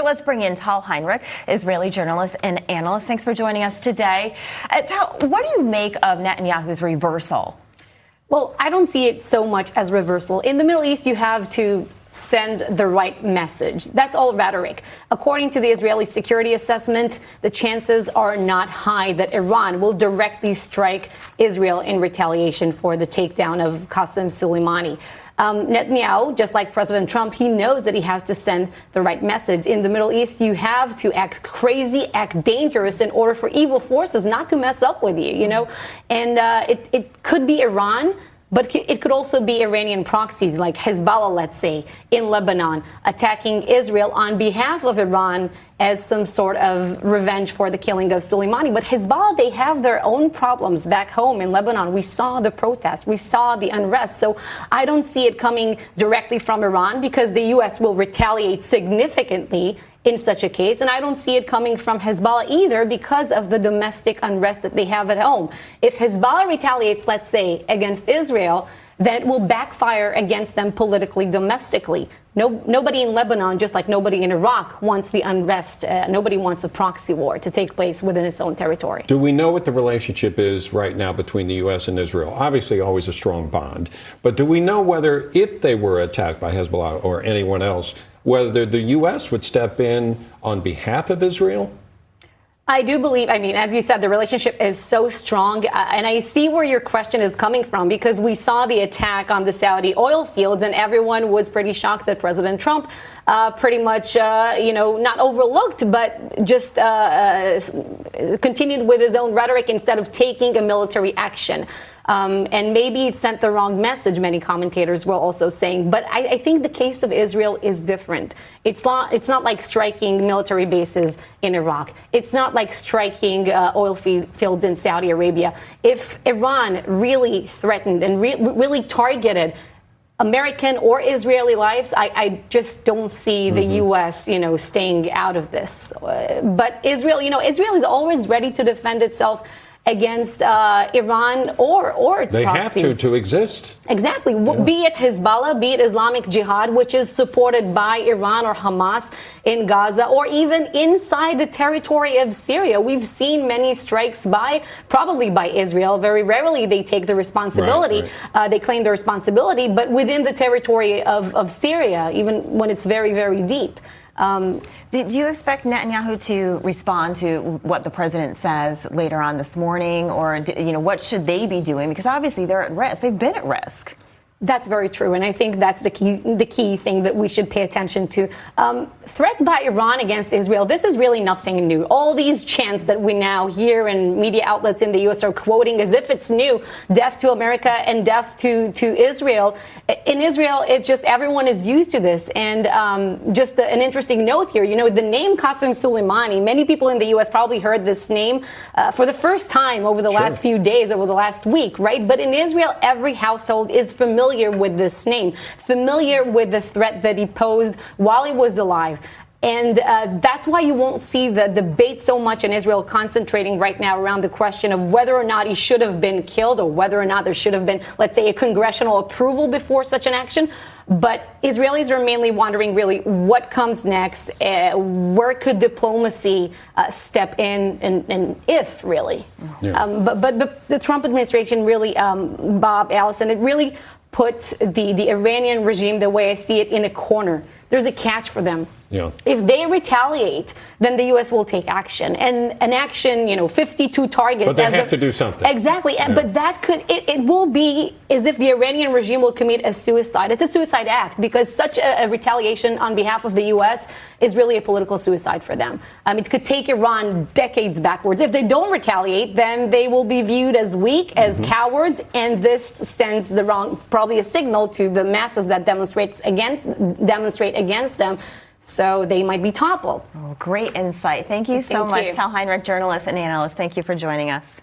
Let's bring in Tal Heinrich, Israeli journalist and analyst. Thanks for joining us today. Tal, what do you make of Netanyahu's reversal? Well, I don't see it so much as reversal. In the Middle East, you have to send the right message. That's all rhetoric. According to the Israeli security assessment, the chances are not high that Iran will directly strike Israel in retaliation for the takedown of Qasem Soleimani. Netanyahu, just like President Trump, he knows that he has to send the right message. In the Middle East, you have to act crazy, act dangerous in order for evil forces not to mess up with you, And it could be Iran, but it could also be Iranian proxies like Hezbollah, let's say, in Lebanon, attacking Israel on behalf of Iran as some sort of revenge for the killing of Soleimani. But Hezbollah, they have their own problems back home in Lebanon. We saw the protests. We saw the unrest. So I don't see it coming directly from Iran because the U.S. will retaliate significantly in such a case. And I don't see it coming from Hezbollah either because of the domestic unrest that they have at home. If Hezbollah retaliates, let's say, against Israel, then it will backfire against them politically, domestically. Nobody in Lebanon, just like nobody in Iraq, wants the unrest. Nobody wants a proxy war to take place within its own territory. Do we know what the relationship is right now between the U.S. and Israel? Obviously, always a strong bond. But do we know whether, if they were attacked by Hezbollah or anyone else, whether the U.S. would step in on behalf of Israel? I do believe, as you said, the relationship is so strong. And I see where your question is coming from, because we saw the attack on the Saudi oil fields and everyone was pretty shocked that President Trump pretty much, not overlooked, but just continued with his own rhetoric instead of taking a military action. And maybe it sent the wrong message, many commentators were also saying. But I think the case of Israel is different. It's not like striking military bases in Iraq. It's not like striking oil fields in Saudi Arabia. If Iran really threatened and really targeted American or Israeli lives, I just don't see the U.S., staying out of this. But Israel, Israel is always ready to defend itself against Iran or its proxies. They have to exist. Exactly. Yeah. Be it Hezbollah, be it Islamic Jihad, which is supported by Iran or Hamas in Gaza, or even inside the territory of Syria. We've seen many strikes probably by Israel. Very rarely they take the responsibility. Right. They claim the responsibility, but within the territory of Syria, even when it's very, very deep. Do you expect Netanyahu to respond to what the president says later on this morning, or what should they be doing? Because obviously they're at risk. They've been at risk. That's very true, and I think that's the key thing that we should pay attention to. Threats by Iran against Israel, this is really nothing new. All these chants that we now hear and media outlets in the U.S. are quoting as if it's new, death to America and death to Israel. In Israel, it's just everyone is used to this. And just an interesting note here, the name Qasem Soleimani, many people in the U.S. probably heard this name for the first time over the last few days, over the last week, right? But in Israel, every household is familiar with this name, familiar with the threat that he posed while he was alive. And that's why you won't see the debate so much in Israel concentrating right now around the question of whether or not he should have been killed, or whether or not there should have been, let's say, a congressional approval before such an action. But Israelis are mainly wondering, really, what comes next? Where could diplomacy step in, and if, really? Yeah. But the Trump administration really, Bob, Allison, it really put the Iranian regime, the way I see it, in a corner. There's a catch for them. Yeah. If they retaliate, then the U.S. will take action. And an action, 52 targets. But they have to do something. Exactly. Yeah. But that it will be as if the Iranian regime will commit a suicide. It's a suicide act, because such a retaliation on behalf of the U.S. is really a political suicide for them. It could take Iran decades backwards. If they don't retaliate, then they will be viewed as weak, as cowards. And this sends probably a signal to the masses that demonstrate against them. So they might be toppled. Oh, great insight. Thank you so much, Tal Heinrich, journalist and analyst. Thank you for joining us.